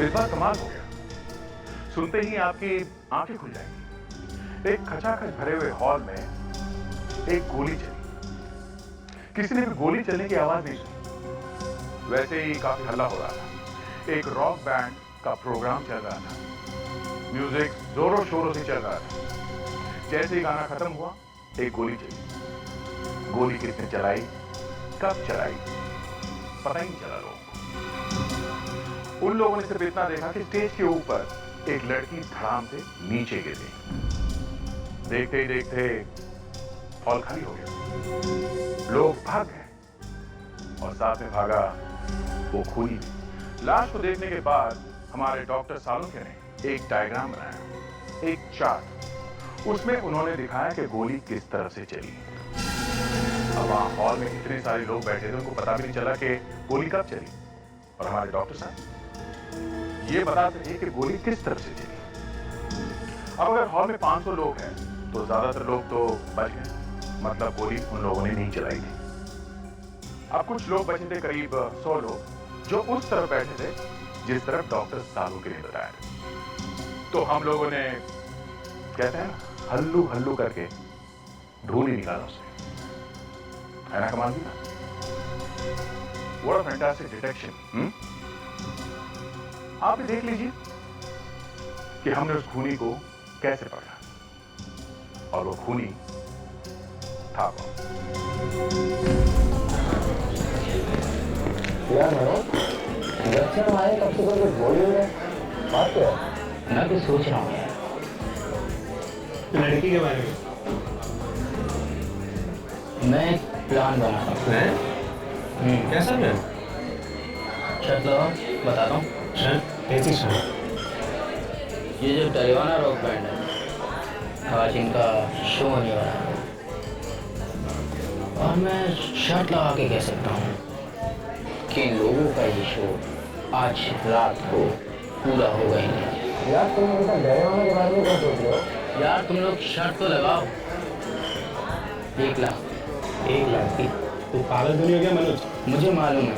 इस बार कमाल हो गया। सुनते ही आपकी आंखें खुल जाएंगी। एक खचाखच भरे हुए हॉल में एक गोली चली। किसी ने भी गोली चलने की आवाज नहीं सुनी। वैसे ही काफी हल्ला हो रहा था। एक रॉक बैंड का प्रोग्राम चल रहा था। म्यूजिक जोरों शोरों से चल रहा था। जैसे ही गाना खत्म हुआ, एक गोली चली। गोली किसने चलाई, कब चलाई, पता ही नहीं चला लोगों को। उन लोगों ने सिर्फ इतना देखा कि स्टेज के ऊपर एक लड़की धड़ाम से नीचे गिरी। देखते ही देखते हॉल खाली हो गया। लोग भाग गए और साथ में भागा वो खूनी। लाश को देखने के बाद हमारे डॉक्टर सालुंखे ने एक डायग्राम बनाया, एक चार्ट। उसमें उन्होंने दिखाया कि गोली किस तरफ से चली। अब वहां हॉल में इतने सारे लोग बैठे थे, उनको पता भी नहीं चला कि गोली कब चली। और हमारे डॉक्टर साहब ये बताते थे कि गोली किस तरफ से चली। अब अगर हॉल में 500 लोग हैं तो ज्यादातर लोग तो बच गए, मतलब गोली उन लोगों ने नहीं चलाई थी। अब कुछ लोग बचे थे, करीब 100 लोग, जो उस तरफ बैठे थे जिस तरफ डॉक्टर सालुंखे ने बताया था। तो हम लोगों ने, कहते हैं ना, हल्लू हल्लू करके ढूंढ ही निकाला उसे। है ना कमाल की? What a fantastic detection! आप भी देख लीजिए कि हमने उस खूनी को कैसे पकड़ा। और वो खूनी था कौन। यार लक्षण हमारे कब से कुछ बोल ही रहे। बात क्या है? मैं भी सोच रहा हूँ यार, लड़की के बारे में मैं एक प्लान बना रहा हूँ। कैसा प्लान? शर्त लगाओ, बताता हूँ। कैसी शर्त? ये जो डरेवाना रॉक बैंड है, आज इनका शो होने वाला है और मैं शर्त लगा के कह सकता हूँ कि इन लोगों का ये शो आज रात को पूरा होगा ही। यार तुम इनका डरेवाना के बारे में क्या सोच रहे हो? यार तुम लोग शर्त तो लगाओ। 1 लाख। 1 लाख की? तू पागल तो नहीं हो गया मनोज? मुझे मालूम है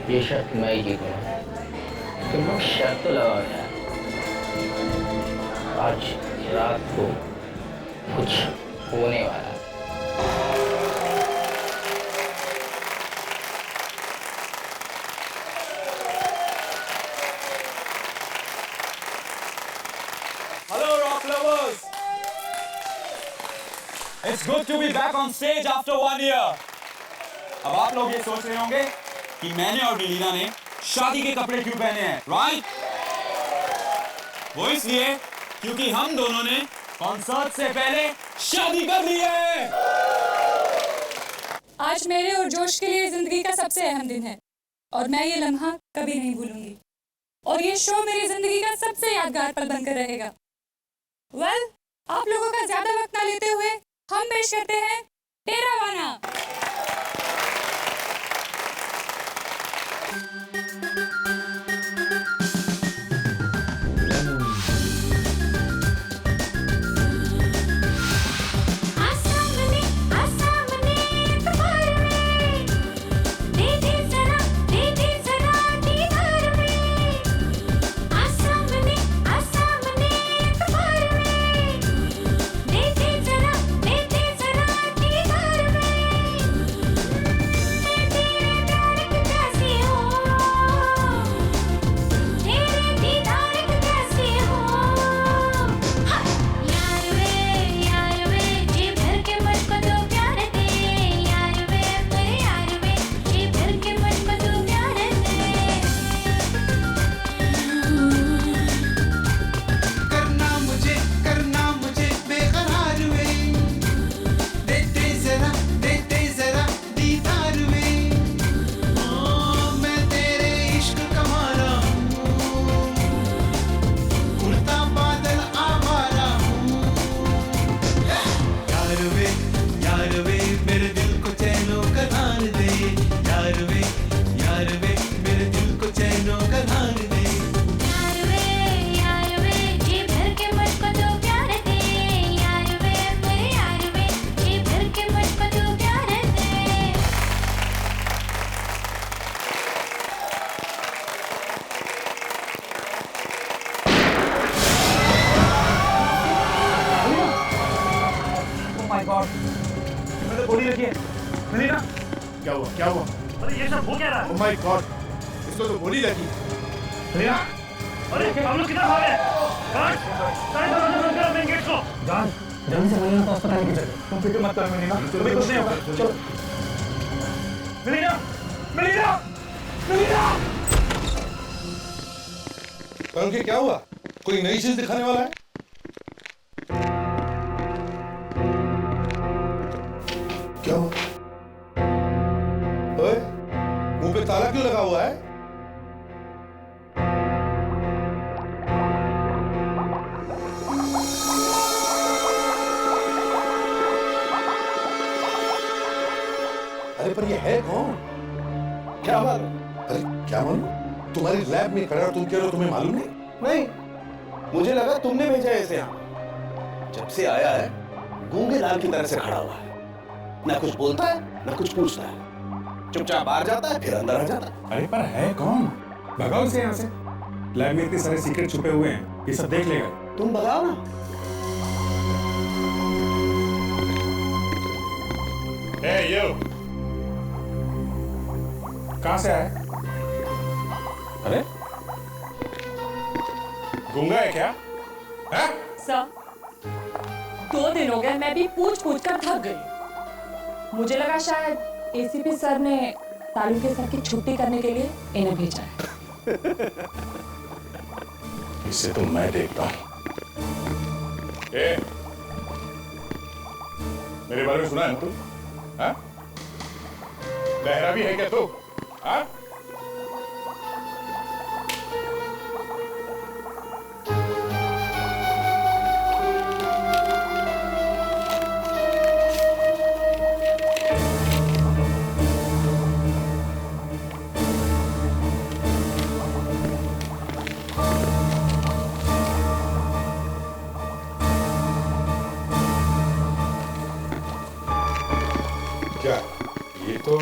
ये शर्त मैं ही जीतूंगा। तुम लोग शर्त तो लगाओ यार, आज रात को कुछ होने वाला है। Hello, rock lovers! It's good to be back on stage after 1 year. अब आप लोग ये सोच रहे होंगे कि मैंने और नीलिना ने शादी के कपड़े क्यों पहने हैं, राइट? वो इसलिए क्योंकि हम दोनों ने कॉन्सर्ट से पहले शादी कर ली है। आज मेरे और जोश के लिए जिंदगी का सबसे अहम दिन है और मैं ये लम्हा कभी नहीं भूलूंगी। और ये शो मेरी जिंदगी का सबसे यादगार पल बनकर रहेगा। वेल, आप लोगों का ज्यादा वक्त ना लेते हुए हम पेश करते हैं डेरावाना। गोली लगी है। मेलिना, क्या हुआ क्या हुआ? अरे ये सब हो क्या रहा है? ओह माय गॉड, इसको तो गोली लगी। मेलिना, अरे हम लोग किधर भागे? गार्ड, सारे दरवाजे बंद करो, मेन गेट को। जान जल्दी से महीना को अस्पताल की जगह। तुम फिक्र मत करो मेलिना, तुम्हें कुछ नहीं होगा। चलो। Melaena, melaena, melaena. अंके क्या हुआ? कोई नई चीज दिखाने वाला है? क्या हुआ? ओए, मुंह पे ताला क्यों लगा हुआ है? अरे पर ये है कौन? क्या बात है? अरे क्या मालूम? तुम्हारी लैब में खड़ा तुम कह रहे हो तुम्हें मालूम नहीं? नहीं, मुझे लगा तुमने भेजा है इसे यहाँ। जब से आया है गूंगे लाल की तरह से खड़ा हुआ है, ना कुछ बोलता है ना कुछ पूछता है, चुपचाप बाहर जाता है फिर अंदर आ जाता है। अरे पर है कौन? भगाओ इसे यहाँ से। लैब में इतने सारे सीक्रेट छुपे हुए हैं, ये सब देख लेगा। तुम भगाओ ना। यो कहाँ से आया? अरे गूंगा है क्या? है? सर, 2 दिन हो गए, मैं भी पूछ कर थक गई। मुझे लगा शायद एसीपी सर ने तालुके सर की छुट्टी करने के लिए इन्हें भेजा है। इसे तो मैं देखता हूँ। मेरे बारे में सुना है तू? हाँ? लहरा भी है क्या तू? हाँ? क्या ये तो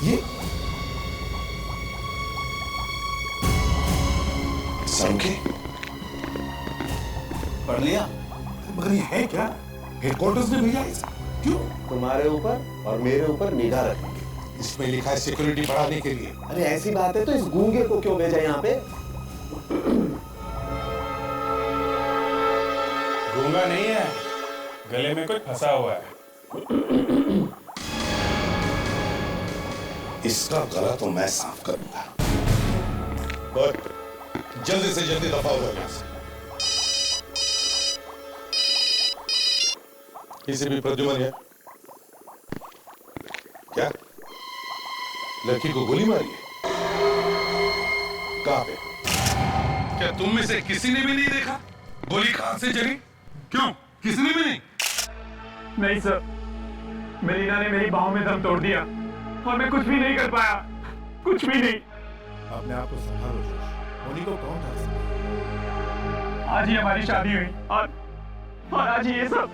ये संख्य पढ़ लिया? मगर ये है क्या? हेडक्वार्टर्स ने भेजा इसे? क्यों? तुम्हारे ऊपर और मेरे ऊपर निगाह रखेंगे। इसमें लिखा है सिक्योरिटी बढ़ाने के लिए। अरे ऐसी बात है तो इस गूंगे को क्यों भेजा यहाँ पे? गूंगा नहीं है, गले में कुछ फंसा हुआ है। इसका गला तो मैं साफ करूंगा। और जल्दी से जल्दी दफा हो जाओ यहाँ से। किसी भी प्रद्युमन है क्या? लड़की को गोली मारी है? कहां पे? क्या तुम में से किसी ने भी नहीं देखा गोली कहां से चली? क्यों? किसी ने भी नहीं? नहीं सर, मेलिना ने मेरी बाहों में दम तोड़ दिया और मैं कुछ भी नहीं कर पाया, कुछ भी नहीं। अपने आप को संभालो जोश। मोनी को कौन था इसमें? आज ही हमारी शादी हुई और आज ही ये सब।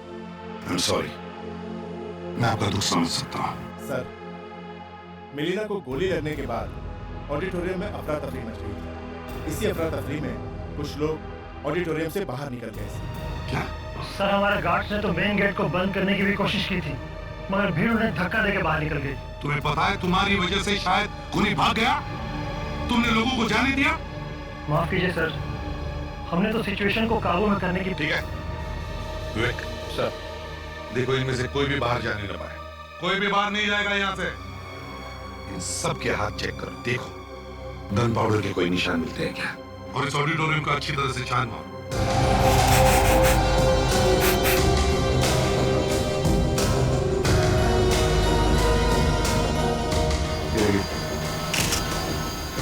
I'm sorry, मैं आपका दुख समझ सकता हूँ। सर, मेलिना को गोली लगने के बाद ऑडिटोरियम में अफरा तफरी मच गई थी। इसी अफरा तफरी में कुछ लोग ऑडिटोरियम से बाहर निकल गए। क्या? सर, हमारे गार्ड्स ने तो मेन गेट को बंद करने की भी कोशिश की थी, मगर भीड़ उन्हें धक्का देके बाहर निकल गई। तुम्हें पता है तुम्हारी वजह से शायद खूनी भाग गया? तुमने लोगों को जाने दिया? माफ कीजिए सर, हमने तो सिचुएशन को काबू में करने की। ठीक है विवेक सर, देखो इनमें से कोई भी बाहर जाने न पाए। कोई भी बाहर नहीं जाएगा यहाँ से। इन सब के हाथ चेक करो, देखो गन पाउडर के कोई निशान मिलते हैं क्या? और इस ऑडिटोरियम को अच्छी तरह से छान मारो।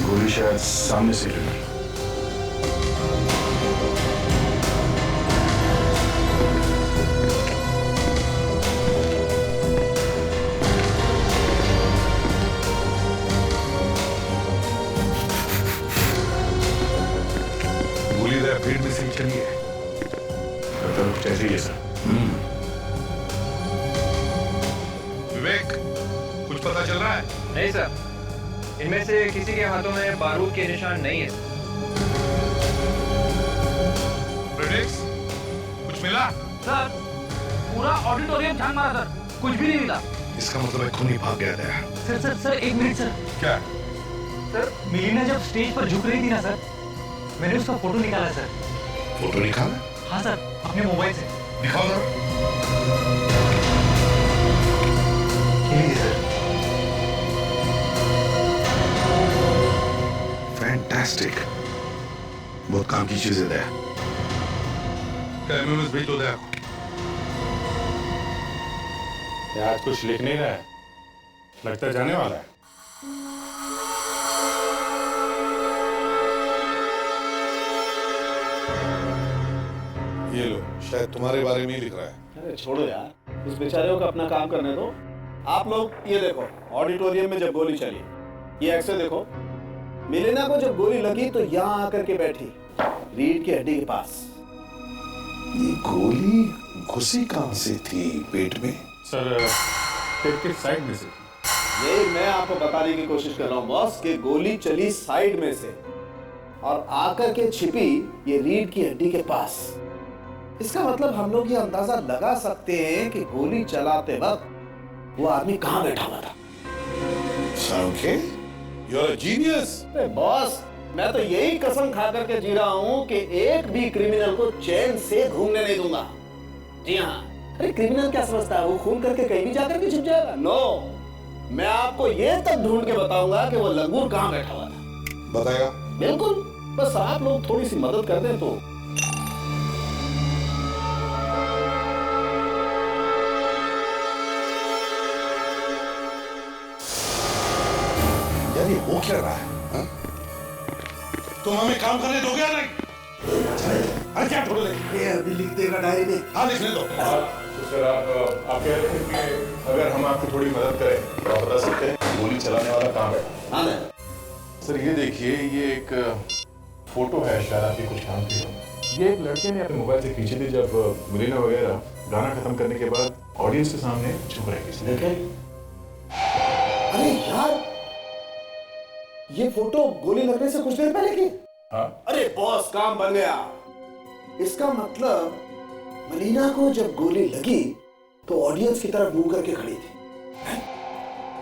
गोली शायद सामने से लगी। गोली जरा पेट में से चली है। कुछ ऐसी है सर। विवेक, कुछ पता चल रहा है? नहीं सर, इनमें से किसी के हाथों में बारूद के निशान नहीं है। प्रेडिक्स, कुछ मिला? सर, पूरा ऑडिटोरियम छान मारा सर, कुछ भी नहीं मिला। इसका मतलब है खूनी भाग गया था। सर सर सर एक मिनट सर। क्या? सर मिलीना जब स्टेज पर झुक रही थी ना सर, मैंने उसका फोटो निकाला सर। फोटो निकाला? हाँ सर, अपने मोबाइल से। दिखाओ जरा। सर फैंटास्टिक, बहुत काम की चीजें दे। एमएमएस भेज दो दे। आज कुछ लिख नहीं रहा है, लगता है जाने वाला है। ये लो, शायद तुम्हारे बारे में ही लिख रहा है। अरे छोड़ो यार, उस बेचारे को अपना काम करने दो। आप लोग ये देखो, ऑडिटोरियम में जब गोली चली, ये एक्से देखो। मिलेना को जब गोली लगी तो यहाँ आकर के बैठी, रीढ़ की हड्डी के पास। ये गोली घुसी कहां से थी पेट में? सर पेट के साइड में से। ये मैं आपको बताने की कोशिश कर रहा हूँ बॉस, कि गोली चली साइड में से और आकर के छिपी ये रीढ़ की हड्डी के पास। इसका मतलब हम लोग ये अंदाजा लगा सकते हैं कि गोली चलाते वक्त वो आदमी कहाँ बैठा हुआ था। Okay, you're a genius. अरे बॉस, मैं तो यही कसम खा करके जी रहा हूँ कि एक भी क्रिमिनल को चैन से घूमने नहीं दूंगा। जी हाँ, अरे क्रिमिनल क्या समझता है, वो खून करके कहीं भी जाकर के छिप जाएगा? नो, मैं आपको ये तक ढूंढ के बताऊंगा कि वो लंगूर कहाँ बैठा हुआ था। बताएगा? बिल्कुल, बस आप लोग थोड़ी सी मदद कर दें तो। यार ये हो क्या रहा है? हा? तुम हमें काम करने दोगे या नहीं? अरे क्या छोड़ दे? ये अभी लिख देगा डायरी में। हाँ लिखने दो। तो सर आप कह रहे थे कि अगर हम आपकी थोड़ी मदद करें तो आप बता सकते हैं गोली चलाने वाला कहाँ है? हाँ ना सर ये देखिए, ये एक फोटो है, शायद आपके कुछ काम की हो। ये एक लड़के ने अपने मोबाइल से खींची थी जब मिलीना वगैरह गाना खत्म करने के बाद ऑडियंस के सामने झुक रही थी। अरे यार, ये फोटो गोली लगने से कुछ देर पहले की। हाँ? अरे बॉस, काम बन गया। इसका मतलब मलीना को जब गोली लगी तो ऑडियंस की तरफ मुंह करके खड़ी थी,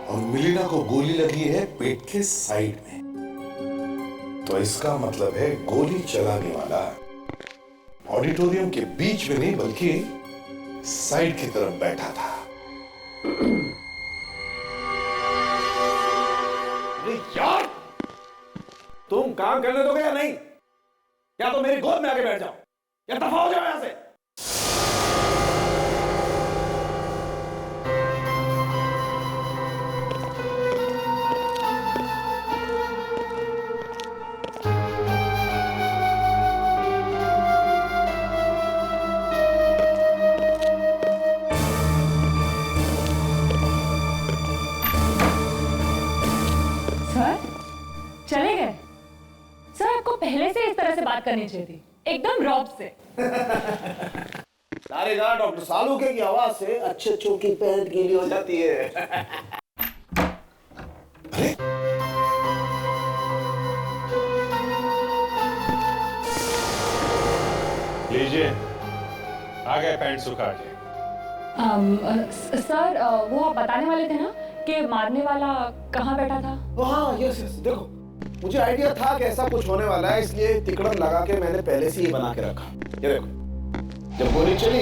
और मिलीना को गोली लगी है पेट के साइड में। तो इसका मतलब है गोली चलाने वाला ऑडिटोरियम के बीच में नहीं बल्कि साइड की तरफ बैठा था। अरे यार, तुम काम करने दोगे या नहीं? या तो मेरी गोद में आके बैठ जाओ या दफा हो जाओ यहां से। चले गए? सर आपको पहले से इस तरह से बात करनी चाहिए थी, एकदम रॉब से। सारे गार्ड डॉक्टर सालूके की आवाज से अच्छे की पैंट गीली हो जाती है। अरे लीजिए, आ गए पैंट सुखा के। सर वो आप बताने वाले थे ना कि मारने वाला कहाँ बैठा था? हाँ यस यस, देखो मुझे आइडिया था कि ऐसा कुछ होने वाला है, इसलिए तिकड़म लगा के मैंने पहले से ही बना के रखा। ये देखो, जब गोली चली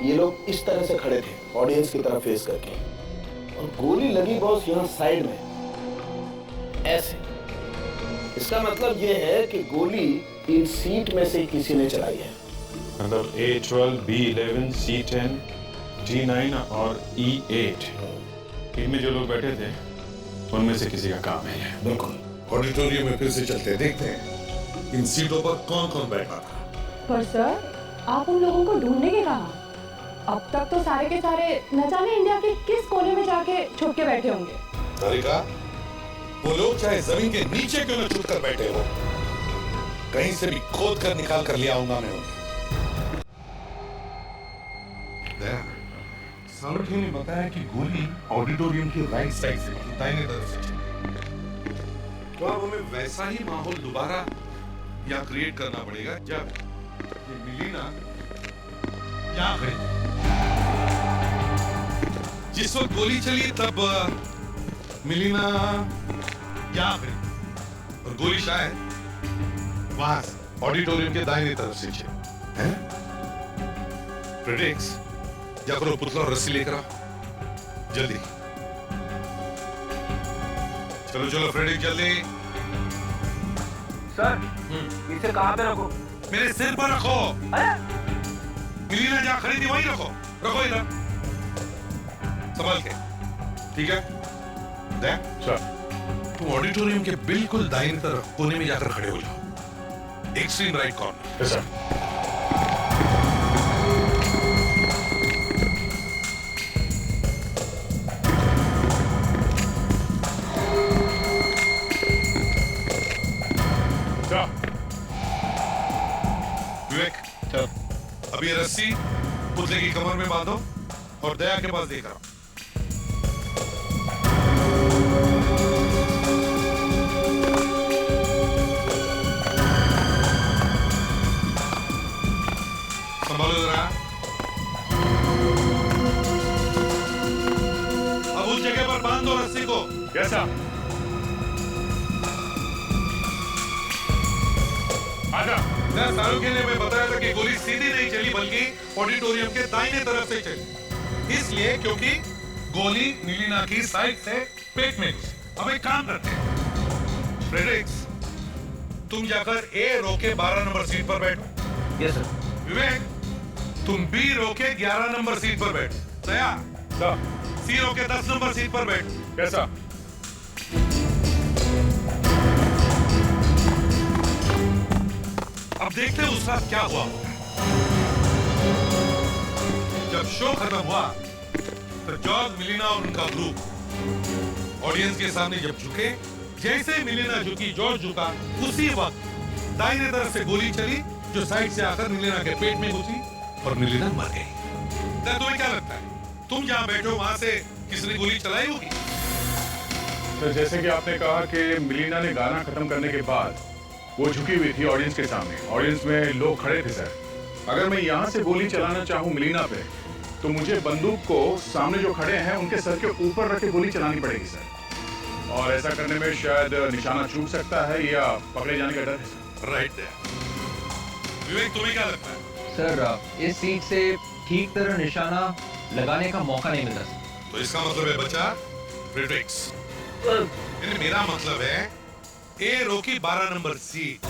ये लोग इस तरह से खड़े थे, ऑडियंस की तरफ फेस करके, और गोली लगी बॉस यहाँ साइड में ऐसे। इसका मतलब ये है कि गोली इन सीट में से किसी ने चलाई है। मतलब A12, B11, C10, D9 और E8, इनमें जो लोग बैठे थे उनमें से किसी का काम है ये। बिल्कुल, ऑडिटोरियम में फिर से चलते देखते हैं इन सीटों पर कौन कौन बैठा था। पर सर आप उन लोगों को ढूंढने के कहा? अब तक तो सारे के सारे न जाने इंडिया के किस कोने में जाके छुप के बैठे होंगे। तारिका, वो लोग चाहे जमीन के नीचे क्यों न छुप कर बैठे हो, कहीं से भी खोद कर निकाल कर ले आऊंगा मैं उन्हें। सालूके ने बताया कि गोली ऑडिटोरियम की राइट साइड से, दाहिने तरफ से चली। तो अब हमें वैसा ही माहौल दोबारा यहाँ क्रिएट करना पड़ेगा जब ये मिलीना यहाँ खड़ी। जिस वक्त गोली चली तब मिलीना यहाँ पे और गोली शायद वहां से ऑडिटोरियम के दाहिने तरफ से चली है? फ्रेडरिक्स, जा करो पुतला और रस्सी लेकर आओ जल्दी। चलो चलो फ्रेडरिक्स जल्दी। सर इसे कहाँ पे रखो? मेरे सिर पर रखो। मिलीना जहाँ खरीदी वहीं रखो, रखो इधर संभाल के, ठीक है? देख सर, तुम ऑडिटोरियम के बिल्कुल दाहिनी तरफ कोने में जाकर खड़े हो जाओ, extreme right corner. Yes sir. Vivek, अब ये रस्सी पुतले की कमर में बांधो और दया के पास लेकर आओ। संभालो जरा। अब उस जगह पर बांध दो रस्सी को। Yes sir. आजा। शाहरुख ने मैं बताया था कि गोली सीधी नहीं चली बल्कि ऑडिटोरियम के दाहिने तरफ से चली, इसलिए क्योंकि गोली मिलीना की साइड से पेट में घुसी। अब एक काम करते हैं, फ्रेडरिक्स तुम जाकर ए रो के 12 नंबर सीट पर बैठो। Yes sir. विवेक तुम बी रो के 11 नंबर सीट पर बैठो। दया सी रो के 10 नंबर सीट पर बैठो। कैसा? अब देखते हैं उस रात क्या हुआ। जब शो खत्म हुआ तो जॉर्ज, मिलीना और उनका ग्रुप ऑडियंस के सामने जब झुके, जैसे मिलीना झुकी जॉर्ज झुका, उसी वक्त दाहिने तरफ से गोली चली जो साइड से आकर मिलीना के पेट में घुसी और मिलीना मर गई। तुम्हें क्या लगता है, तुम जहां बैठे हो वहां से किसी ने गोली चलाई होगी? तो जैसे कि आपने कहा कि मिलीना ने गाना खत्म करने के बाद वो झुकी हुई थी ऑडियंस के सामने, ऑडियंस में लोग खड़े थे सर। अगर मैं यहाँ से गोली चलाना चाहूँ मिलीना पे, तो मुझे बंदूक को सामने जो खड़े हैं उनके सर के ऊपर रख के गोली चलानी पड़ेगी सर, और ऐसा करने में शायद निशाना चूक सकता है या पकड़े जाने का डर है सर। राइट। विवेक तुम्हें क्या लगता है? सर इस सीट से ठीक तरह निशाना लगाने का मौका नहीं मिला। तो इसका मतलब है बच्चा फ्रेडरिक्स, मेरा मतलब है ए रो की 12 नंबर सीट,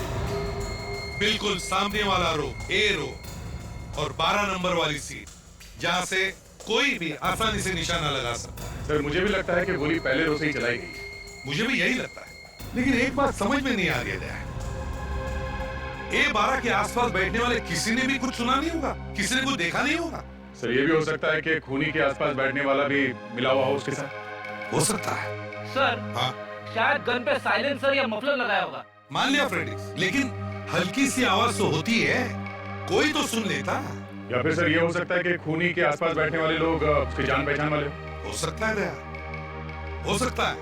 बिल्कुल सामने वाला रो ए रो और 12 नंबर वाली सीट, जहां से कोई भी आसानी से निशाना लगा सकता है। सर मुझे भी लगता है कि गोली पहले रो से ही चलाई गई। मुझे भी यही लगता है, लेकिन एक बात समझ में नहीं आ रही है, A12 के आसपास बैठने वाले किसी ने भी कुछ सुना नहीं होगा, किसी ने कुछ देखा नहीं होगा। सर ये भी हो सकता है कि खूनी के आसपास बैठने वाला भी मिला हुआ हो उसके साथ। हो सकता है सर। हाँ, शायद गन पे साइलेंसर या मफलर लगाया होगा। मान लिया फ्रेडरिक्स, लेकिन हल्की सी आवाज तो होती है, कोई तो सुन लेता। या फिर सर ये हो सकता है कि खूनी के आसपास बैठने वाले लोग उसकी जान पहचान वाले हो सकता है दया, हो सकता है।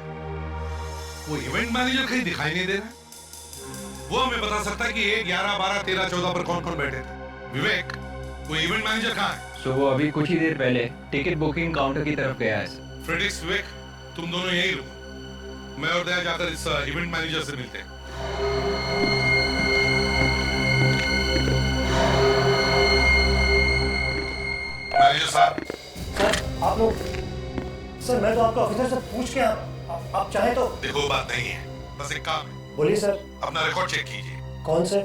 वो इवेंट मैनेजर कहीं दिखाई नहीं दे रहा, वो हमें बता सकता है कि 1, 11, 12, 13, 14 पर कौन कौन बैठे थे। विवेक वो इवेंट मैनेजर कहाँ है? सो वो अभी कुछ ही देर पहले टिकट बुकिंग काउंटर की तरफ गया है। फ्रेडरिक्स, विवेक तुम दोनों यही रुको, मैं और दया जाकर इस इवेंट मैनेजर से मिलते हैं। मैनेजर साहब। सर आप लोग, सर मैं तो आपका ऑफिसर से पूछ के आप चाहे तो। देखो बात नहीं है, बस एक काम है। बोलिए सर। अपना रिकॉर्ड चेक कीजिए। कौन से?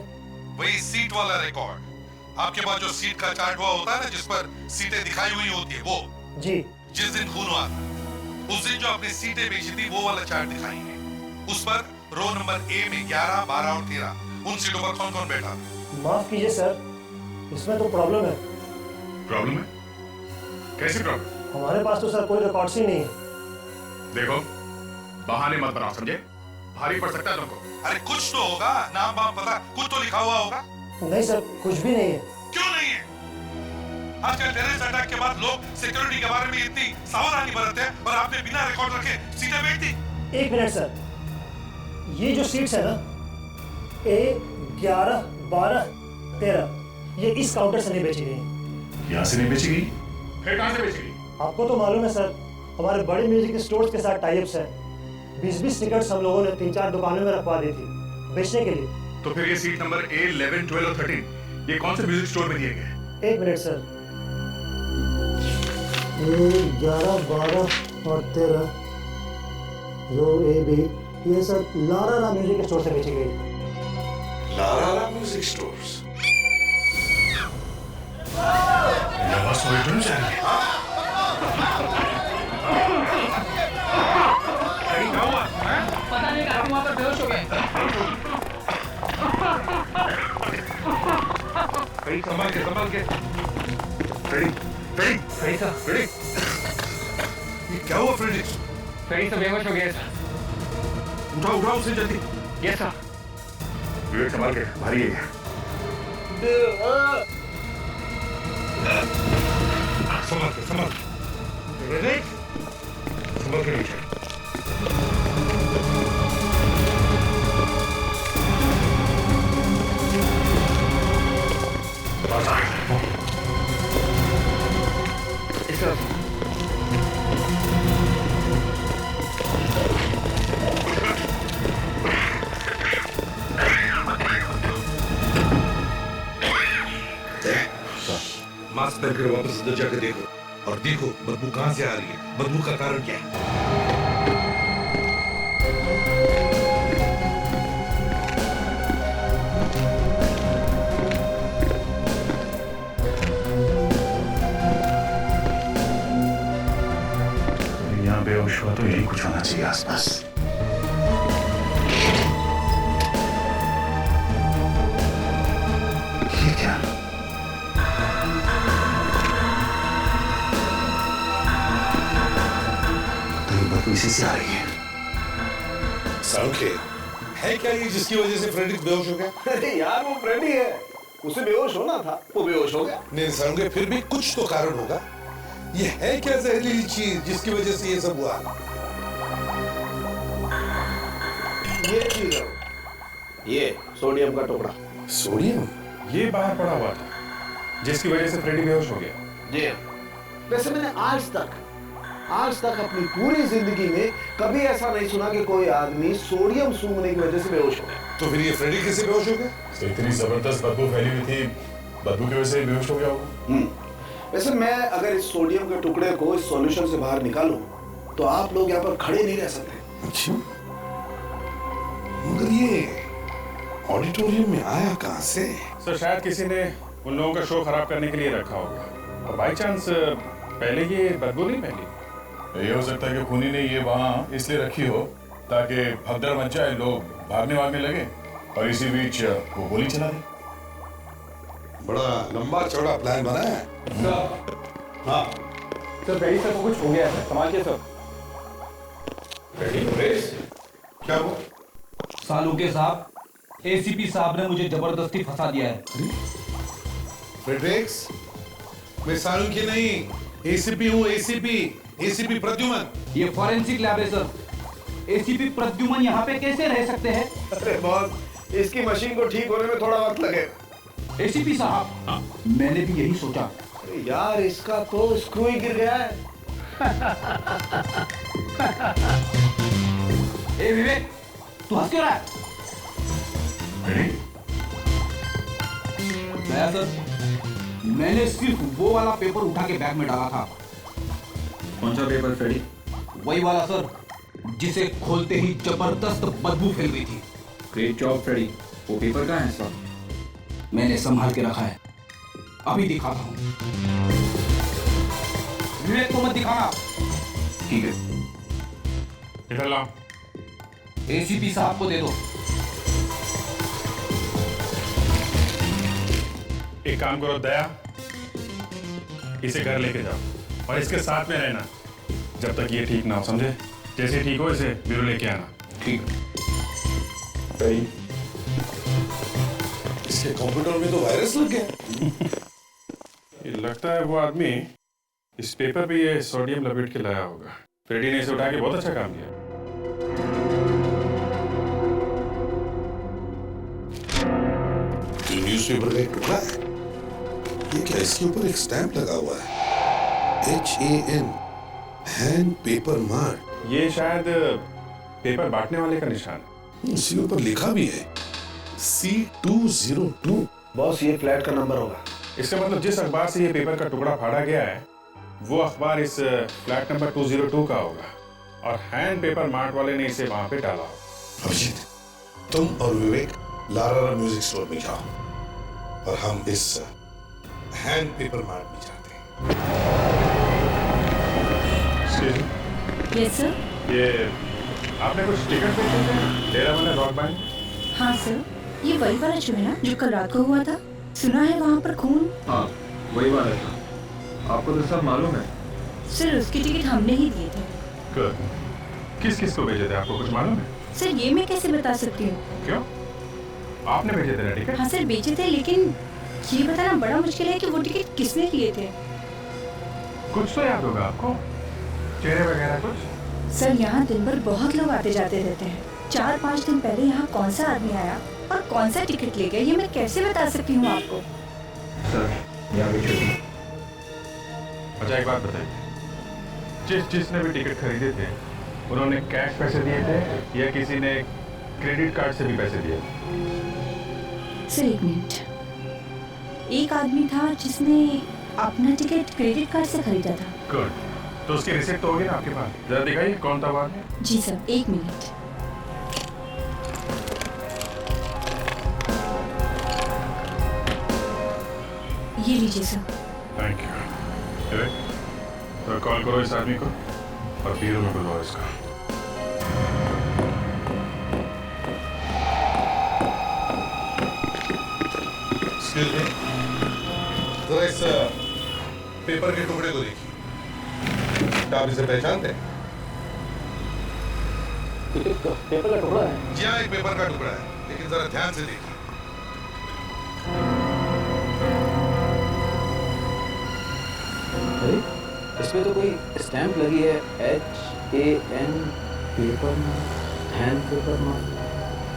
वही सीट वाला रिकॉर्ड, आपके पास जो सीट का चार्ट हुआ होता है ना, जिस पर सीटें दिखाई हुई होती है, वो जी। जिस दिन खून हुआ था उस दिन जो आपने सीटें बेची थी वो वाला चार्ट दिखाई है। उस पर रो नंबर ए में 11, 12 और 13 उन सीटों पर कौन कौन बैठा था? माफ कीजिए सर, इसमें तो प्रॉब्लम है। प्रॉब्लम है? कैसी प्रॉब्लम? हमारे पास तो सर कोई रिकॉर्ड्स ही नहीं है। देखो बहाने मत बनाओ, समझे? भारी पड़ सकता है तुमको। अरे कुछ तो होगा, नाम वाम पता, कुछ तो लिखा हुआ होगा। नहीं सर, कुछ भी नहीं है। क्यों नहीं है? आजकल टेररिस्ट अटैक के बाद लोग सिक्योरिटी के बारे में इतनी सावधानी बरतते हैं और आपने बिना रिकॉर्ड रखे सीटें बेच दी। 1 मिनट सर, ये जो सीट्स है ना A, 11, 12, 13, ये इस काउंटर से नहीं बेची गई। यहाँ से नहीं बेची गई? फिर कहाँ से बेची गई? आपको तो मालूम है सर, हमारे बड़े म्यूजिक स्टोर्स के साथ टाइप्स है। 20-20 टिकट्स हम लोगों ने 3-4 दुकानों में रखवा दी थी बेचने के लिए। तो फिर ये सीट नंबर A, 11, 12 और 13 ये कौन से म्यूजिक स्टोर में दिए गए? एक मिनट सर, 11, 12 और 13 जो A, B ये सब लारा म्यूजिक स्टोर से बेची गई। Lara music stores. आवाज तो एकदम जा रही है। पता नहीं आप वहां पर बेहोश हो गए। संभाल के फ्रेडी सर। ये क्या हुआ फ्रेडी? फ्रेडी सर बेहोश हो गए सर। उठाओ उसे जल्दी। Yes sir. विवेक संभाल के, भारी है। संभाल के नीचे। मास्क पहनकर वापस अंदर जाकर देखो और देखो बदबू कहां से आ रही है, बदबू का कारण क्या है। यहाँ बेहोश हुआ तो यही कुछ होना चाहिए आसपास। ये क्या? इसी से आ रही है। सांखे है क्या ये जिसकी वजह से फ्रेडी बेहोश हो गया? अरे यार वो फ्रेडी है, उसे बेहोश होना था, वो बेहोश हो गया। नहीं सांखे, फिर भी कुछ तो कारण होगा। ये है क्या जहरीली चीज जिसकी वजह से ये सब हुआ? ये चीज है, ये सोडियम का टुकड़ा। सोडियम? ये बाहर पड़ा हुआ था जिसकी वजह से फ्रेडी बेहोश हो गया। जी वैसे मैंने आज तक अपनी पूरी जिंदगी में कभी ऐसा नहीं सुना कि कोई आदमी सोडियम सूंघने की वजह से बेहोश हो गया। तो फिर ये फ्रेडी कैसे बेहोश हो गया? इतनी जबरदस्त बदबू फैली हुई थी, बदबू की वजह से बेहोश हो गया होगा। वैसे मैं अगर इस सोडियम के टुकड़े को इस सॉल्यूशन से बाहर निकालूं तो आप लोग यहाँ पर खड़े नहीं रह सकते। अच्छा, मगर ये ऑडिटोरियम में आया कहां से? सर शायद किसी ने उन लोगों का शो खराब करने के लिए रखा होगा और बाई चांस पहले ये बदबू नहीं फैली। ये हो सकता है कि खूनी ने ये वहां इसलिए रखी हो ताकि भगदड़ मच जाए, लोग भागने लगे और इसी बीच वो गोली चला दी। बड़ा लंबा चौड़ा प्लान बना है। हाँ सर फ्रेडी सर को कुछ हो गया है, संभालिए सर। क्या हुआ? सालुके साहब, एसीपी साहब ने मुझे जबरदस्ती फंसा दिया है। फ्रेडरिक्स, मैं सालुके नहीं, एसीपी हूँ। एसीपी प्रद्युमन। ये फॉरेंसिक लैब है सर। एसीपी प्रद्युमन यहाँ पे कैसे रह सकते हैं? अरे बॉस, इसकी मशीन को ठीक होने में थोड़ा वक्त लगेगा। एसीपी साहब, मैंने भी यही सोचा। अरे यार इसका तो स्क्रू ही गिर गया है। ए विवेक, तू हंस क्यों रहा है? दया सर, मैंने सिर्फ वो वाला पेपर उठा के बैग में डाला था। कौन सा पेपर फ्रेडी? वही वाला सर, जिसे खोलते ही जबरदस्त बदबू फैल गई थी। Great job Freddy. वो पेपर कहाँ है सर? मैंने संभाल के रखा है, अभी दिखाता हूँ। विवेक को मत दिखाना। ठीक है। इधर लाओ। एसीपी साहब को दे दो। एक काम करो दया, इसे घर लेके जाओ और इसके साथ में रहना जब तक ये ठीक ना हो, समझे? जैसे ठीक हो इसे ब्यूरो लेके आना। ठीक। इसके कंप्यूटर में तो वायरस लग गया। ये लगता है वो आदमी इस पेपर पे ये सोडियम लपेट के लाया होगा। फ्रेडी ने इसे उठा के बहुत अच्छा काम किया। ये न्यूज़पेपर का एक टुकड़ा है। ये क्या? इसके ऊपर एक स्टैंप लगा हुआ है, HAN। हैंड पेपर मार्ट, ये शायद पेपर बांटने वाले का निशान है। इसी ऊपर लिखा भी है C202। बॉस ये फ्लैट का नंबर होगा। इसका मतलब जिस अखबार से ये पेपर का टुकड़ा फाड़ा गया है वो अखबार इस फ्लैट नंबर 202 का होगा और हैंड पेपर मार्ट वाले ने इसे वहां पे डाला होगा। अभिजीत, तुम और विवेक लारारा म्यूजिक स्टोर में जाओ और हम इस हैंड पेपर मार्ट में जाते हैं। Yes sir. ये आपने कुछ टिकट बेचे थे डेरा वाला रॉक बैंड? हाँ सर, ये वही वाला शो है ना जो कल रात को हुआ था? सुना है वहाँ पर खून। हाँ वही वाला था। आपको तो सब मालूम है। सर उसकी टिकट हमने ही दिए थे। किस किस को भेजे थे आपको कुछ मालूम है? सर ये मैं कैसे बता सकती हूँ? क्यों? आपने भेजे थे ना टिकट? हाँ सर बेचे थे, लेकिन ये बताना बड़ा मुश्किल है कि वो टिकट किसने लिए थे। कुछ तो याद होगा आपको, चेहरे वगैरह कुछ? सर यहाँ दिन भर बहुत लोग आते जाते रहते हैं। 4-5 दिन पहले यहाँ कौन सा आदमी आया और कौन सा टिकट ले गया ये मैं कैसे बता सकती हूँ आपको? सर यहाँ भी छुट्टी। अच्छा एक बात बताइए, जिसने भी टिकट खरीदे थे उन्होंने कैश पैसे दिए थे या किसी ने क्रेडिट कार्ड से भी पैसे दिए थे? सर एक मिनट, एक आदमी था जिसने अपना टिकट क्रेडिट कार्ड से खरीदा था। गुड, तो उसकी रिसिप्ट तो होगी ना आपके पास? जरा दिखाइए कौन था वो आदमी। जी सर एक मिनट। ये लीजिए सर। Thank you. तो कॉल करो इस आदमी को और ब्यूरो में बुलवाओ इसका। एक्सक्यूज मी, जरा इस पेपर के टुकड़े को देखिए। क्या आप इसे पहचानते हैं? पेपर का टुकड़ा है? जी हाँ, एक पेपर का टुकड़ा है, लेकिन जरा ध्यान से देखिए। इसमें तो कोई स्टैंप लगी है, HAN paper mart, hand paper mart,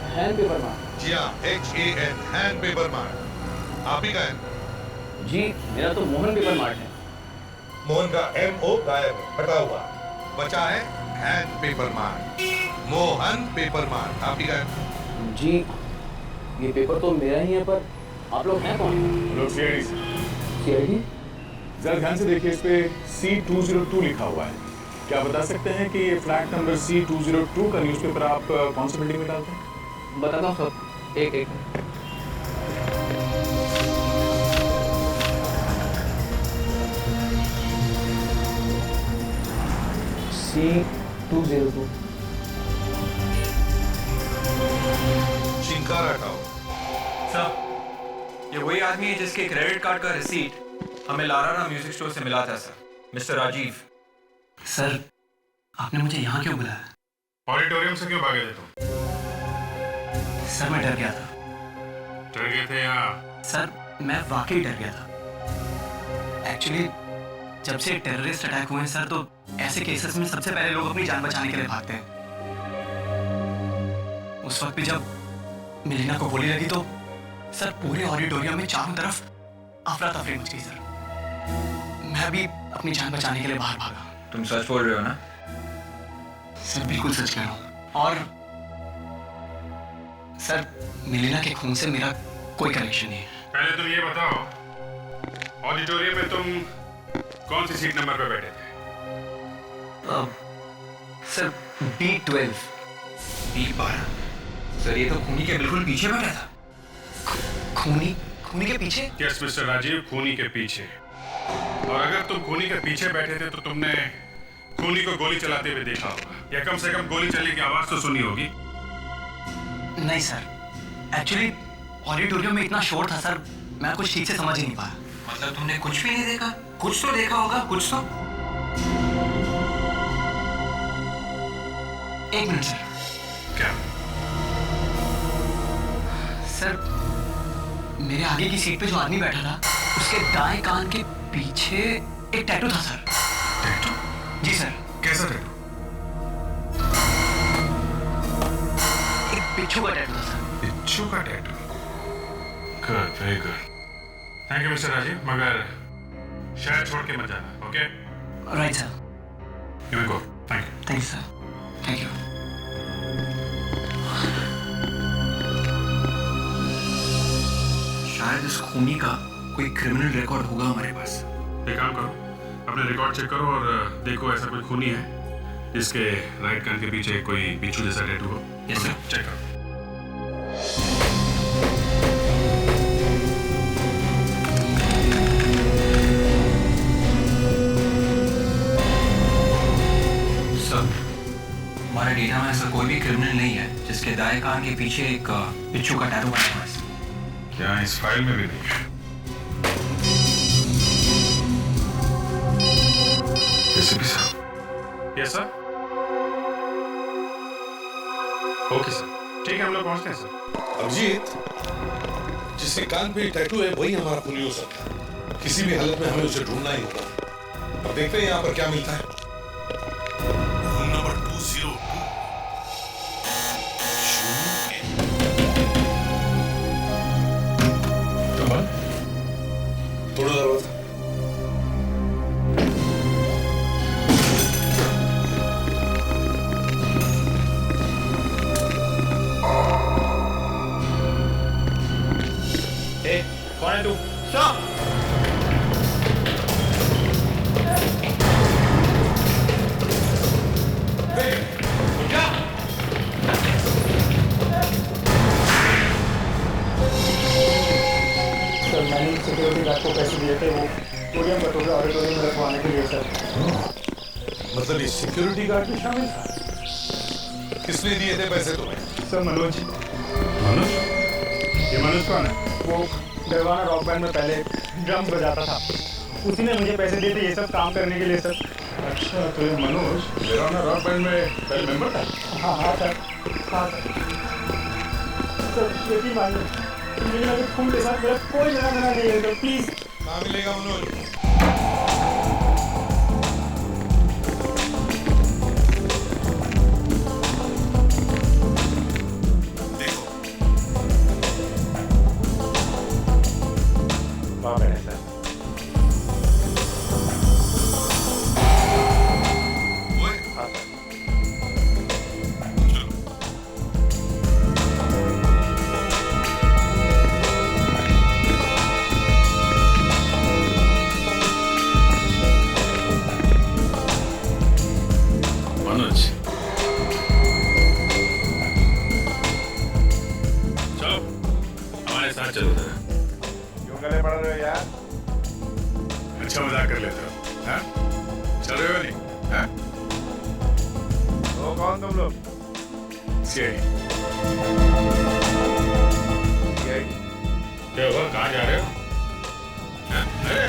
hand paper mart. जी हाँ, HAN हैंड पेपर मार्ट। आप ही का है? जी मेरा तो मोहन पेपर मार्ट है। मोहन का MO गायब है, हटा हुआ। बचा है hand paper mart, Mohan paper mart. आप ही का है? जी ये पेपर तो मेरा ही है, पर आप लोग हैं कौन? लोग CID। CID? जरा ध्यान से देखिए, इस पे C202 लिखा हुआ है। क्या बता सकते हैं कि ये फ्लैट नंबर C202 का न्यूज़पेपर आप कौन सी बिल्डिंग में डालते हैं? बताता हूँ सब, एक C202। चिंकार हटाओ। सर ये वही आदमी है जिसके क्रेडिट कार्ड का रिसीट हमें लारारा म्यूजिक स्टोर से मिला था सर, मिस्टर राजीव। सर आपने मुझे यहाँ क्यों बुलाया? ऑडिटोरियम से क्यों भागे थे तुम? सर मैं डर गया था। डर गए थे या? सर मैं वाकई डर गया था। एक्चुअली जब से टेररिस्ट अटैक हुए हैं सर, तो ऐसे केसेस में सबसे पहले लोग अपनी जान बचाने के लिए भागते हैं। उस वक्त भी जब मिलीना को गोली लगी तो सर पूरे ऑडिटोरियम में चारों तरफ अफरा तफरी मच गई सर। मैं भी अपनी जान बचाने के लिए बाहर भागा। तुम सच बोल रहे हो ना? सर बिल्कुल सच कह रहा हूँ। और सर मिलीना के खून से मेरा कोई कनेक्शन नहीं है। पहले तुम ये बताओ, ऑडिटोरियम में तुम कौन सी सीट नंबर पे बैठे थे? Sir B12। B12? सर ये तो खूनी के बिल्कुल पीछे बैठा था। खूनी के पीछे? यस मिस्टर राजीव, खूनी के पीछे। और अगर तुम खूनी के पीछे बैठे थे तो तुमने खूनी को गोली चलाते हुए देखा होगा, या कम से कम गोली चलने की आवाज तो सुनी होगी। नहीं सर, एक्चुअली ऑडिटोरियम में इतना शोर था सर, मैं कुछ ठीक से समझ ही नहीं पाया। मतलब तुमने कुछ भी नहीं देखा? कुछ तो देखा होगा, कुछ तो। एक मिनट सर। क्या? सर मेरे आगे की सीट पे जो आदमी बैठा था उसके दाएं कान के पीछे एक टैटू था सर। टैटू? जी सर। कैसा टैटू? एक बिच्छू का टैटू था सर। बिच्छू का tattoo? Good, very good. Thank you mister Rajeev, मगर शायद छोड़ के मत जाना, okay? Right sir. You go. Thank you sir, thank you. शायद इस खूनी का कोई क्रिमिनल रिकॉर्ड होगा हमारे पास। एक काम करो, अपने रिकॉर्ड चेक करो और देखो ऐसा कोई खूनी है जिसके राइट कान के पीछे कोई बिच्छू जैसा टैटू हो। यस सर, चेक करो। सर, हमारे डेटा में ऐसा कोई भी क्रिमिनल नहीं है जिसके दाएं कान के पीछे एक बिच्छू का टैटू बना हुआ है। क्या इस फाइल में भी नहीं? एसीपी साहब। Yes sir. ओके सर, ठीक है, हम लोग पहुंचते हैं सर। अभिजीत, जिसके कान पे टैटू है वही हमारा खूनी हो सकता है। किसी भी हालत में हमें उसे ढूंढना ही होगा। अब देखते हैं यहाँ पर क्या मिलता है। Room number 202। तोड़ो दरवाजा। कौन है तू? सर, मैंने सिक्योरिटी गार्ड को पैसे दिए थे, वो पोडियम कटोरे ऑडिटोरियम में रखवाने के लिए सर। मतलब ये सिक्योरिटी गार्ड भी शामिल था? किसने दिए थे पैसे तुम्हें? सर, मनोज। मनोज? ये मनोज कौन है? वो डरवाना रॉक बैंड में पहले ड्रम बजाता था, उसी ने मुझे पैसे दिए थे ये सब काम करने के लिए सर। अच्छा, तो ये मनोज डरवाना रॉक बैंड में पहले मेंबर था? हाँ हाँ सर, हाँ सर। सर, यकीन मानिए, मेरे अभी खून के साथ मेरा कोई लेना देना नहीं है, प्लीज। कहाँ मिलेगा मनोज? वहाँ बैठे सर। हाँ सर। मनोज, चलो हमारे साथ चलो जरा। क्यों गले पड़ रहे हो यार? अच्छा मजाक कर लेते हो, हाँ? चल रहे हो नहीं, हाँ? तो कौन तुम लोग? सीआईडी। क्या हुआ, कहाँ जा रहे हो? हाँ? अरे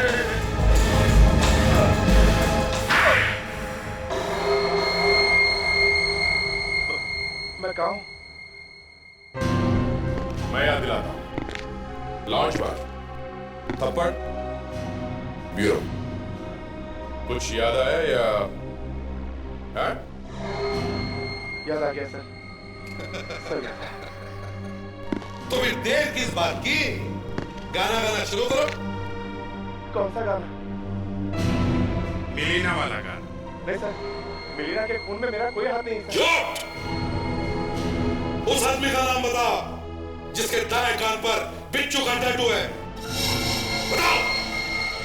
मैं कहा हूँ? मैं याद दिलाता हूँ। लॉन्च बार, थप्पड़, ब्यूरो। कुछ याद आया या? हाँ? याद आ गया सर। सर याद आया। तो फिर देर किस बात की? गाना गाना शुरू करो। कौन सा गाना? मिलीना वाला गाना। नहीं सर, मिलीना के खून में मेरा कोई हाथ नहीं सर। झूठ! उस आदमी का नाम बता जिसके दाएं कान पर बिच्छू का टैटू है। बताओ।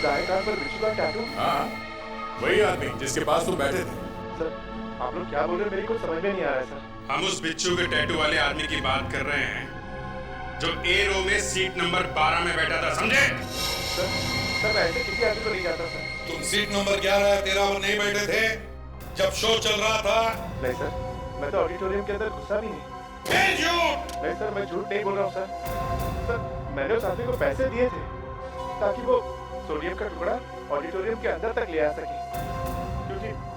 दाएं कान पर बिच्छू का टैटू? हाँ, वही आदमी जिसके पास तुम बैठे थे। सर, आप लोग क्या बोल रहे हैं, मेरी कुछ समझ में नहीं आ रहा है सर। हम उस बिच्छू के टैटू वाले आदमी की बात कर रहे हैं जो ए रो में सीट नंबर 12 में बैठा था, समझे? सर, मैं ऐसे किसी आदमी को नहीं जानता सर। तुम सीट नंबर 11 या 13 पर नहीं बैठे थे जब शो चल रहा था? नहीं सर, मैं तो ऑडिटोरियम के अंदर घुसा भी नहीं। झूठ! नहीं सर, मैं झूठ नहीं बोल रहा हूँ सर। सर, मैंने उस आदमी को पैसे दिए थे ताकि वो सोडियम का टुकड़ा ऑडिटोरियम के अंदर तक ले आ सके,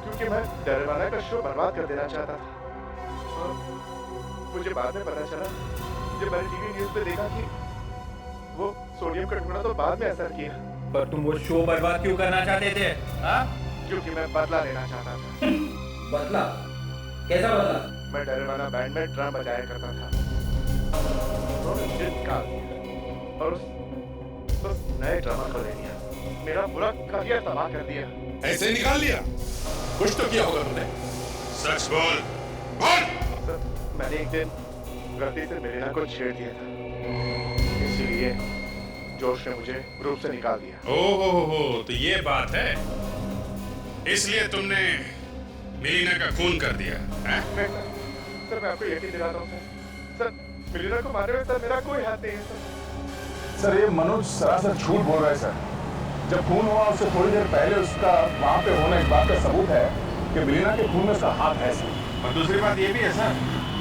क्योंकि मैं डरवाना का शो बर्बाद कर देना चाहता था। और मुझे बाद में पता चला जब मैंने टीवी न्यूज़ पे देखा कि वो सोडियम का टुकड़ा तो बाद में असर किया। पर तुम वो शो बर्बाद क्यों करना चाहते थे? हाँ? क्योंकि मैं बदला लेना चाहता था। बदला? कैसा बदला? मैं डरवाना बैंड में ड्रम बजाया करता था। उन्होंने मुझे निकाल दिया और उस नए ड्रामा को ले लिया, मेरा पूरा करियर तबाह कर दिया। ऐसे निकाल लिया? कुछ तो किया होगा तुमने। सच बोल, बोल। सर, मैंने एक दिन गलती से मिलिना को छेड़ दिया था, इसीलिए जोश ने मुझे ग्रुप से निकाल दिया। ओहो, तो ये बात है, इसलिए तुमने मिलिना का खून कर दिया है? सर मैं आपको यकीन दिलाता हूँ सर, मिलिना को मारे हुए सर मेरा कोई हाथ नहीं है सर। ये मनोज सरासर झूठ बोल रहा है सर। जब खून हुआ उससे थोड़ी देर पहले उसका वहां पे होना इस बात का सबूत है कि मिलिना के खून में उसका हाथ है सर। और दूसरी बात ये भी है सर,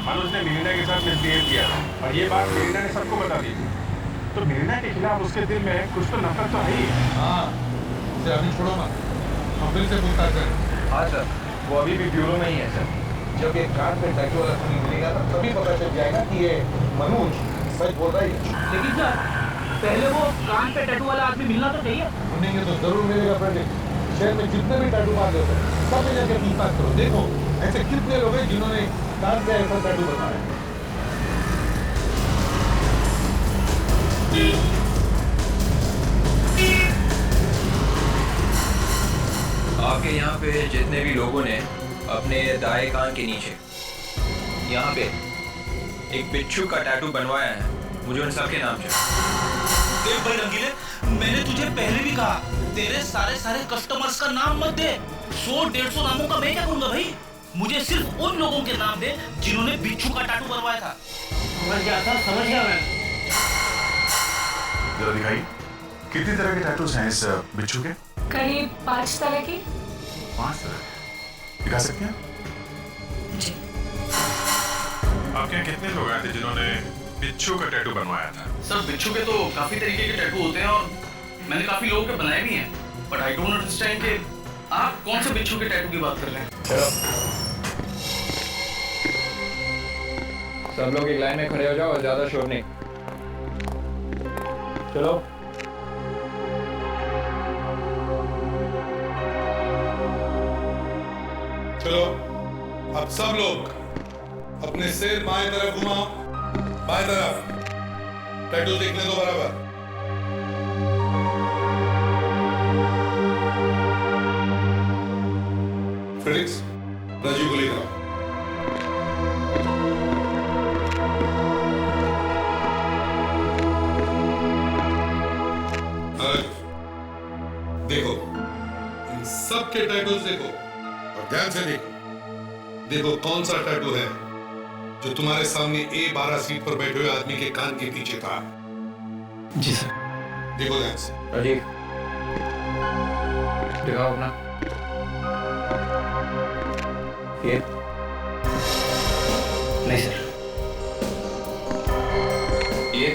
मनोज ने मिलिना के साथ मिसबिहेव किया था और ये बात मिलिना ने सबको बता दी थी। तो मिलिना के खिलाफ उसके दिल में कुछ तो नफरत तो है ही। हाँ, उसे अभी छोड़ो मत, हम फिर से पूछताछ करें। हाँ सर, वो अभी भी ब्यूरो में ही है सर। जब ये कान पे टैटू वाला खून मिलेगा तब तभी पता चल जाएगा कि ये मनोज सच बोल रहा है। लेकिन सर पहले वो कान पे टैटू वाला आदमी मिलना तो चाहिए। सुनेंगे तो जरूर मिलेगा प्रोजेक्ट। शहर में जितने भी टैटू मार होते हैं सब मिल जाकर पूछताछ करो। देखो ऐसे कितने लोग हैं जिन्होंने कान पे ऐसा टैटू बनाया है। आपके यहाँ पे जितने भी लोगों ने अपने दाएं कान के नीचे यहाँ पे एक बिच्छू का टैटू बनवाया है, मुझे उन सबके नाम चाहिए। देख भाई रंगीले, मैंने तुझे पहले भी कहा तेरे सारे कस्टमर्स का नाम मत दे। 100-150 नामों का मैं क्या करूंगा भाई? मुझे सिर्फ उन लोगों के नाम दे जिन्होंने बिच्छू का टैटू बनवाया था। समझ गया सर, समझ गया मैं। जरा दिखाइए, कितनी तरह के टैटूज हैं इस बिच्छू के? करीब 5 तरह की। 5 तरह? दिखा सकते हैं? जी। आपके यहाँ कितने लोग आए थे जिन्होंने बिच्छू का टैटू बनवाया था? सर बिच्छू के तो काफी तरीके के टैटू होते हैं और मैंने काफी लोगों के बनाए भी हैं, बट आई डोंट अंडरस्टैंड कि आप कौन से बिच्छू के टैटू की बात कर रहे हैं। सब लोग एक लाइन में खड़े हो जाओ और ज्यादा शोर नहीं। चलो। चलो अब सब लोग अपने सिर बाएं तरफ घुमाओ, बाएं तरफ। टैटू देखने दो बराबर। फ्रेडिक्स, राजीव को लेकर आओ। देखो इन सब के टैटूज देखो और ध्यान से देखो। देखो कौन सा टैटू है जो तुम्हारे सामने A12 सीट पर बैठे हुए आदमी के कान के पीछे था। जी सर। देखो ध्यान से। राजीव दिखाओ अपना। ये नहीं सर। ये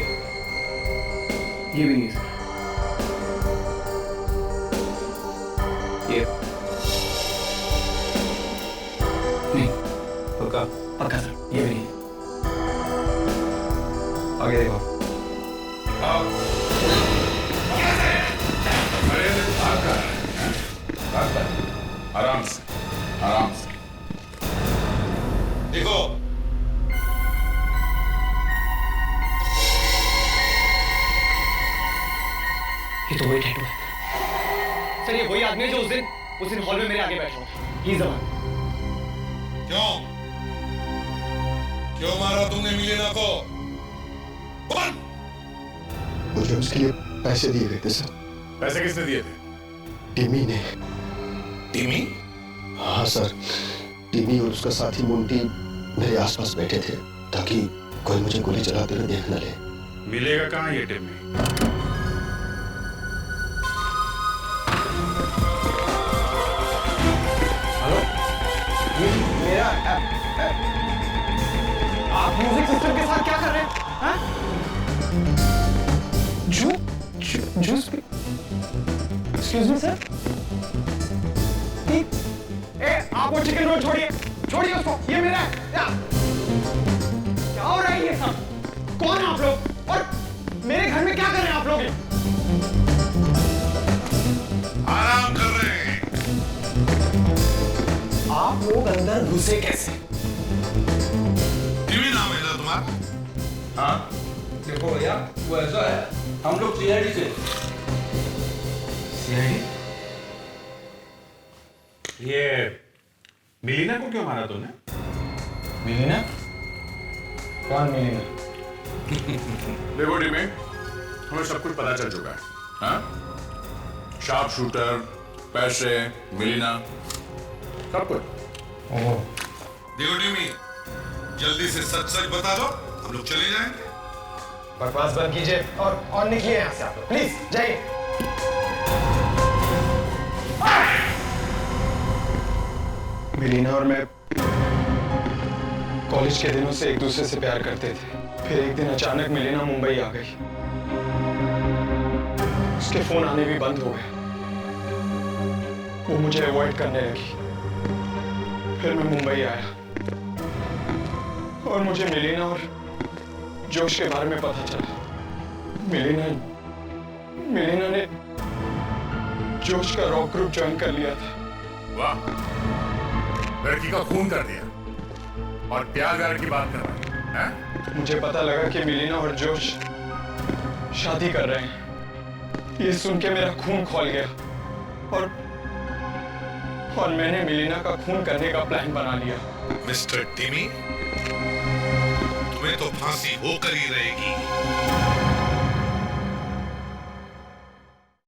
भी नहीं सर। ये नहीं। पक्का? पक्का सर, ये भी नहीं। आगे देखो। आराम से, आराम से देखो। ये तो वही टैटू है सर। ये वही आदमी है जो उस दिन हॉल में मेरे आगे बैठा था। ही जवान। क्यों मारा तुमने मिलिना को? बोल। मुझे उसके लिए पैसे दिए गए थे सर। पैसे किसने दिए थे? टिमी ने। टिमी? हाँ सर, टिमी और उसका साथी मुंटी मेरे आसपास बैठे थे ताकि कोई मुझे गोली चलाते हुए देख न ले। मिलेगा कहाँ ये टिमी? आप म्यूजिक सिस्टम के साथ क्या कर रहे हैं? हाँ? जूस भी? Excuse me sir? आप वो चिकन रोल छोड़िए, छोड़िए उसको, ये मेरा है। क्या हो रहा है ये सब? कौन है आप लोग और मेरे घर में क्या कर रहे हैं आप लोग? आराम कर रहे हैं। आप लोग अंदर घुसे कैसे? टीवी नाम है ना तुम्हारा? हाँ देखो भैया, वो ऐसा है, हम लोग सीआईडी से। सीआईडी? ये मिलीना को क्यों मारा तुमने? मिलीना? कौन मिलीना? देखो टीमे, हमें सब कुछ पता चल चुका है। हाँ? शार्प शूटर, पैसे, मिलीना, सब कुछ। देखो टीमी, जल्दी से सच सच बता दो, हम लोग चले जाएंगे। बकवास बंद कीजिए और निकलिए यहाँ से आप लोग, प्लीज जाइए। मिलीना और मैं कॉलेज के दिनों से एक दूसरे से प्यार करते थे। फिर एक दिन अचानक मिलीना मुंबई आ गई। उसके फोन आने भी बंद हो गए। वो मुझे अवॉइड करने लगी। फिर मैं मुंबई आया और मुझे मिलीना और जोश के बारे में पता चला। मिलीना ने जोश का रॉक ग्रुप ज्वाइन कर लिया था। वाह, लड़की का खून कर दिया और प्यार व्यार की बात कर रहा है? मुझे पता लगा कि मिलीना और जोश शादी कर रहे हैं। ये सुन के मेरा खून खौल गया और मैंने मिलीना का खून करने का प्लान बना लिया। मिस्टर टिमी, तुम्हें तो फांसी होकर ही रहेगी।